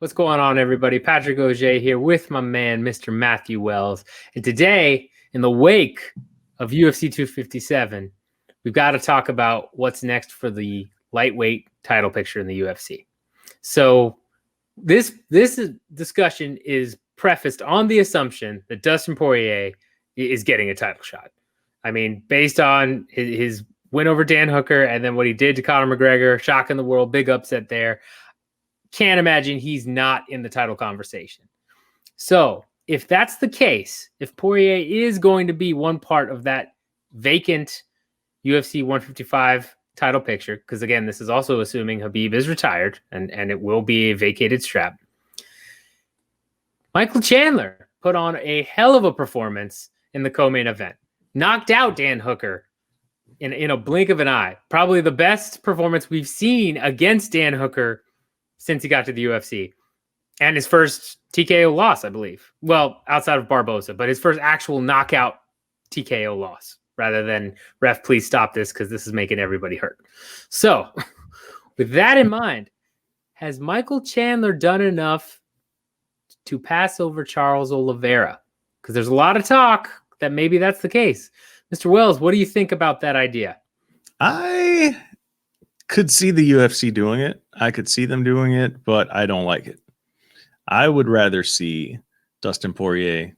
What's going on, everybody? Patrick Auger here with my man, Mr. Matthew Wells. And today, in the wake of UFC 257, we've got to talk about what's next for the lightweight title picture in the UFC. So this discussion is prefaced on the assumption that Dustin Poirier is getting a title shot. I mean, based on his win over Dan Hooker and then what he did to Conor McGregor, shocking the world, big upset there. Can't imagine he's not in the title conversation. So if that's the case, if Poirier is going to be one part of that vacant UFC 155 title picture, because again, this is also assuming Khabib is retired and it will be a vacated strap. Michael Chandler put on a hell of a performance in the co-main event. Knocked out Dan Hooker in a blink of an eye. Probably the best performance we've seen against Dan Hooker since he got to the UFC. And his first TKO loss, I believe. Well, outside of Barboza, but his first actual knockout TKO loss, rather than, ref, please stop this because this is making everybody hurt. So, with that in mind, has Michael Chandler done enough to pass over Charles Oliveira? Because there's a lot of talk that maybe that's the case. Mr. Wells, what do you think about that idea? I could see the UFC doing it. I could see them doing it, but I don't like it. I would rather see Dustin Poirier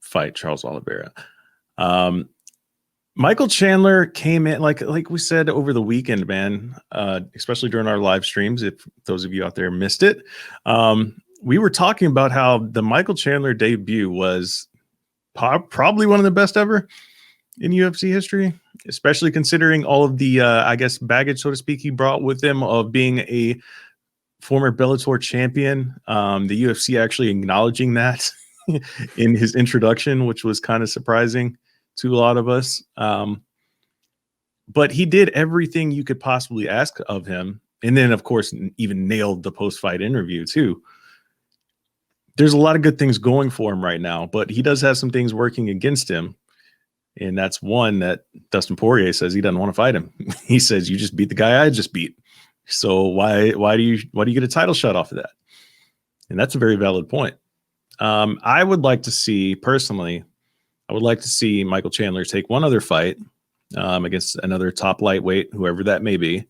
fight Charles Oliveira. Michael Chandler came in, like we said over the weekend, man, especially during our live streams, if those of you out there missed it. We were talking about how the Michael Chandler debut was probably one of the best ever in UFC history, especially considering all of the, I guess, baggage, so to speak, he brought with him of being a former Bellator champion. The UFC actually acknowledging that in his introduction, which was kind of surprising to a lot of us. But he did everything you could possibly ask of him. And then, of course, even nailed the post-fight interview, too. There's a lot of good things going for him right now, but he does have some things working against him. And that's one that Dustin Poirier says he doesn't want to fight him. He says, you just beat the guy I just beat. So why do you get a title shot off of that? And that's a very valid point. I would like to see, personally, Michael Chandler take one other fight against another top lightweight, whoever that may be,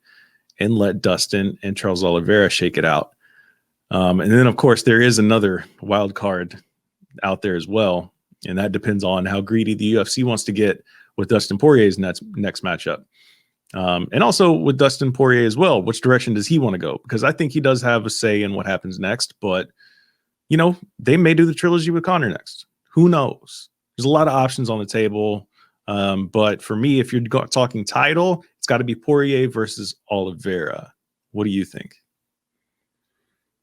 and let Dustin and Charles Oliveira shake it out. And then, of course, there is another wild card out there as well. And that depends on how greedy the UFC wants to get with Dustin Poirier's next matchup. And also with Dustin Poirier as well, which direction does he want to go? Because I think he does have a say in what happens next. But, you know, they may do the trilogy with Conor next. Who knows? There's a lot of options on the table. But for me, if you're talking title, it's got to be Poirier versus Oliveira. What do you think?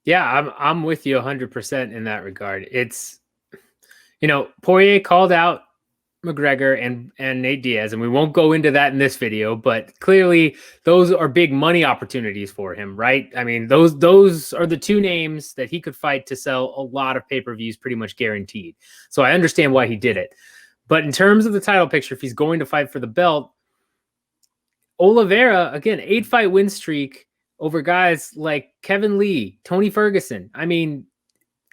Yeah, I'm with you 100% in that regard. It's, you know, Poirier called out McGregor and Nate Diaz, and we won't go into that in this video, but clearly those are big money opportunities for him, right? I mean, those are the two names that he could fight to sell a lot of pay-per-views pretty much guaranteed. So I understand why he did it. But in terms of the title picture, if he's going to fight for the belt, Oliveira, again, 8-fight win streak over guys like Kevin Lee, Tony Ferguson. I mean,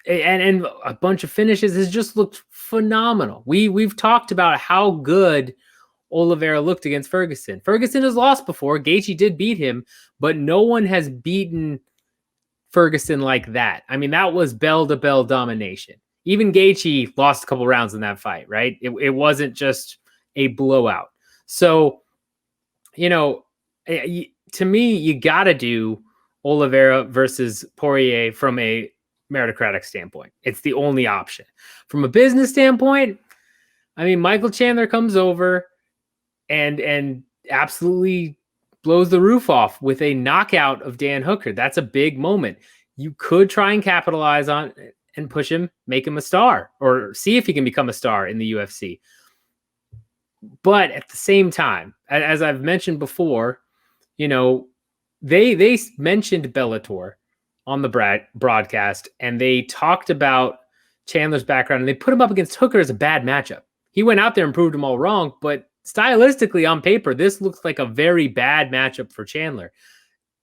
and a bunch of finishes has just looked phenomenal. We've talked about how good Oliveira looked against Ferguson. Ferguson has lost before. Gaethje did beat him, but no one has beaten Ferguson like that. I mean, that was bell-to-bell domination. Even Gaethje lost a couple rounds in that fight, right? It wasn't just a blowout. So, you know, to me, you got to do Oliveira versus Poirier from a meritocratic standpoint. It's the only option. From a business standpoint, I mean, Michael Chandler comes over and absolutely blows the roof off with a knockout of Dan Hooker. That's a big moment. You could try and capitalize on it and push him, make him a star, or see if he can become a star in the UFC. But at the same time, as I've mentioned before, you know, they mentioned Bellator on the broadcast, and they talked about Chandler's background, and they put him up against Hooker as a bad matchup. He went out there and proved them all wrong, but stylistically on paper, this looks like a very bad matchup for Chandler.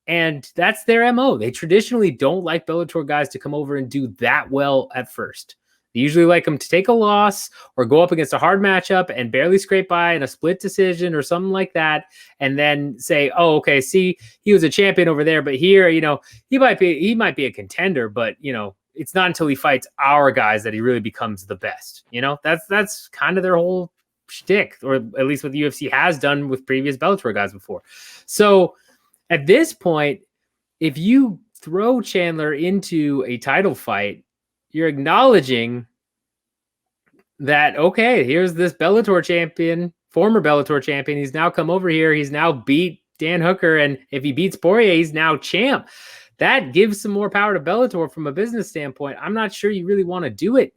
And that's their MO. They traditionally don't like Bellator guys to come over and do that well at first. They usually like them to take a loss or go up against a hard matchup and barely scrape by in a split decision or something like that. And then say, oh, okay, see, he was a champion over there, but here, he might be a contender, but it's not until he fights our guys that he really becomes the best. That's kind of their whole shtick, or at least what the UFC has done with previous Bellator guys before. So at this point, if you throw Chandler into a title fight, you're acknowledging that, okay, here's this Bellator champion, former Bellator champion. He's now come over here. He's now beat Dan Hooker. And if he beats Poirier, he's now champ. That gives some more power to Bellator from a business standpoint. I'm not sure you really want to do it,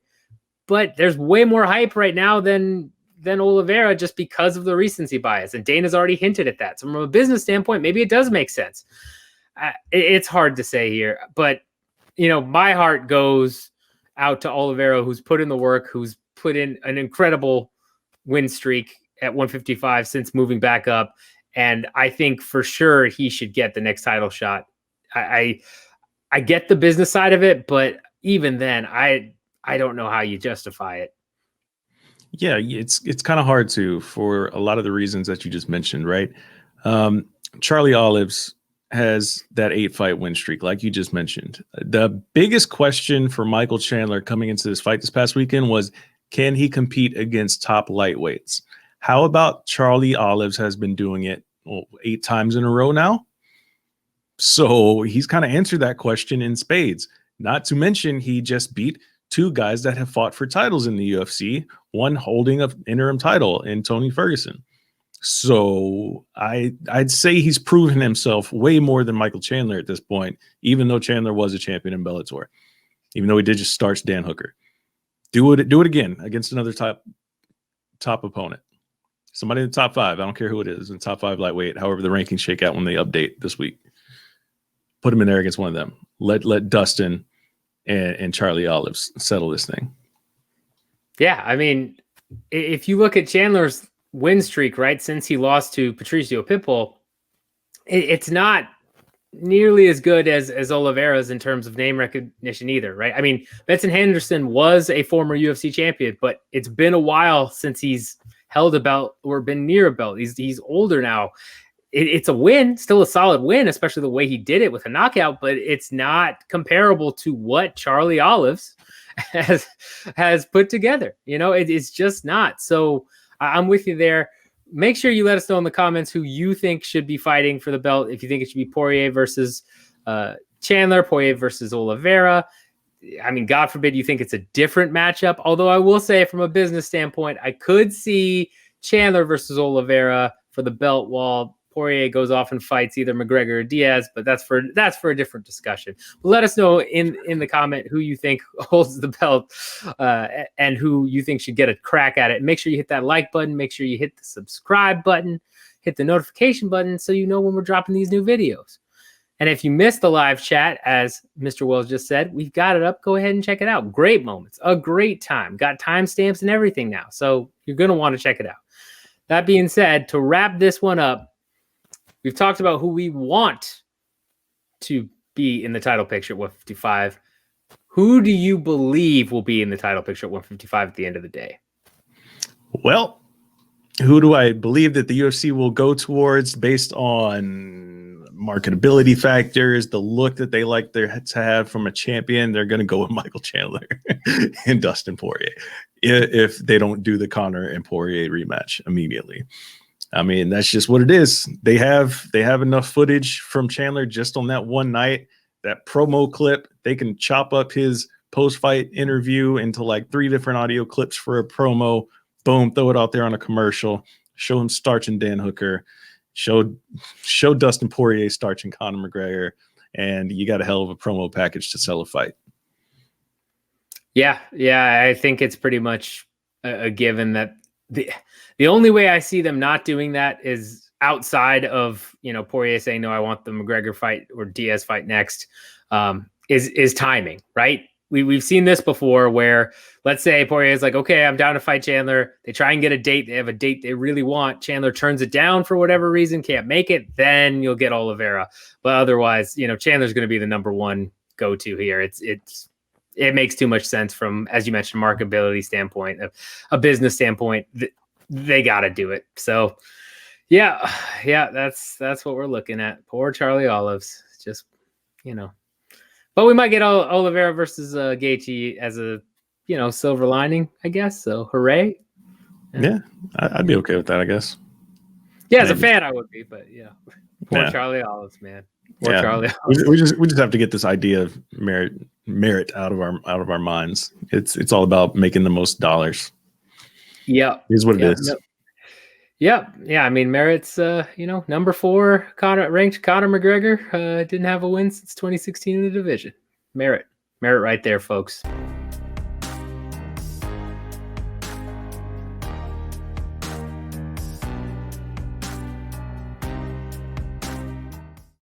but there's way more hype right now than Oliveira just because of the recency bias. And Dana's already hinted at that. So from a business standpoint, maybe it does make sense. It's hard to say here, but my heart goes out to Oliveira, who's put in the work, who's put in an incredible win streak at 155 since moving back up. And I think for sure he should get the next title shot. I get the business side of it, but even then I don't know how you justify it. Yeah, it's kind of hard for a lot of the reasons that you just mentioned, right? Charlie Olives has that 8-fight win streak, like you just mentioned. The biggest question for Michael Chandler coming into this fight this past weekend was, can he compete against top lightweights? How about Charlie Olives has been doing it 8 times in a row now? So he's kind of answered that question in spades. Not to mention he just beat 2 guys that have fought for titles in the UFC, one holding an interim title in Tony Ferguson. So I'd say he's proven himself way more than Michael Chandler at this point, even though Chandler was a champion in Bellator, even though he did just starch Dan Hooker. Do it again against another top opponent. Somebody in the top 5. I don't care who it is, in the top 5 lightweight, however the rankings shake out when they update this week. Put him in there against one of them. Let Dustin and Charlie Olives settle this thing. Yeah, I mean, if you look at Chandler's win streak, right, since he lost to Patricio Pitbull, it's not nearly as good as Oliveira's in terms of name recognition either, right? I mean, Benson Henderson was a former UFC champion, but it's been a while since he's held a belt or been near a belt. He's older now. It's a win, still a solid win, especially the way he did it with a knockout, but it's not comparable to what Charlie Olives has put together. It's just not. So I'm with you there. Make sure you let us know in the comments who you think should be fighting for the belt. If you think it should be Poirier versus Chandler, Poirier versus Oliveira. I mean, God forbid you think it's a different matchup. Although I will say from a business standpoint, I could see Chandler versus Oliveira for the belt while Poirier goes off and fights either McGregor or Diaz, but that's for a different discussion. Let us know in the comment who you think holds the belt and who you think should get a crack at it. Make sure you hit that like button. Make sure you hit the subscribe button. Hit the notification button so you know when we're dropping these new videos. And if you missed the live chat, as Mr. Wells just said, we've got it up. Go ahead and check it out. Great moments. A great time. Got timestamps and everything now. So you're going to want to check it out. That being said, to wrap this one up, we've talked about who we want to be in the title picture at 155. Who do you believe will be in the title picture at 155 at the end of the day? Well, who do I believe that the UFC will go towards based on marketability factors, the look that they like to have from a champion? They're going to go with Michael Chandler and Dustin Poirier if they don't do the Conor and Poirier rematch immediately. I mean, that's just what it is. They have enough footage from Chandler just on that one night, that promo clip. They can chop up his post-fight interview into like 3 different audio clips for a promo. Boom, throw it out there on a commercial. Show him starching Dan Hooker. Show Dustin Poirier starching Conor McGregor, and you got a hell of a promo package to sell a fight. Yeah, I think it's pretty much a given that the only way I see them not doing that is outside of, Poirier saying, no, I want the McGregor fight or Diaz fight next, is timing, right? we've seen this before where, let's say Poirier is like, okay, I'm down to fight Chandler. They try and get a date. They have a date they really want. Chandler turns it down for whatever reason, can't make it. Then you'll get Oliveira. But otherwise, Chandler's going to be the number one go-to here. It makes too much sense from, as you mentioned, marketability standpoint, a business standpoint. They got to do it. So yeah, that's what we're looking at. Poor Charlie Olives, just, but we might get Oliveira versus Gaethje as a, silver lining, I guess. So hooray. Yeah, I'd be okay with that, I guess. Yeah, maybe. As a fan, I would be, but poor Charlie Olives, man. Poor Charlie Olives. We just have to get this idea of merit out of our minds. It's all about making the most dollars. Yeah, is what it is. No. Yeah. I mean, Merritt's, number 4 ranked Conor McGregor didn't have a win since 2016 in the division. Merritt right there, folks.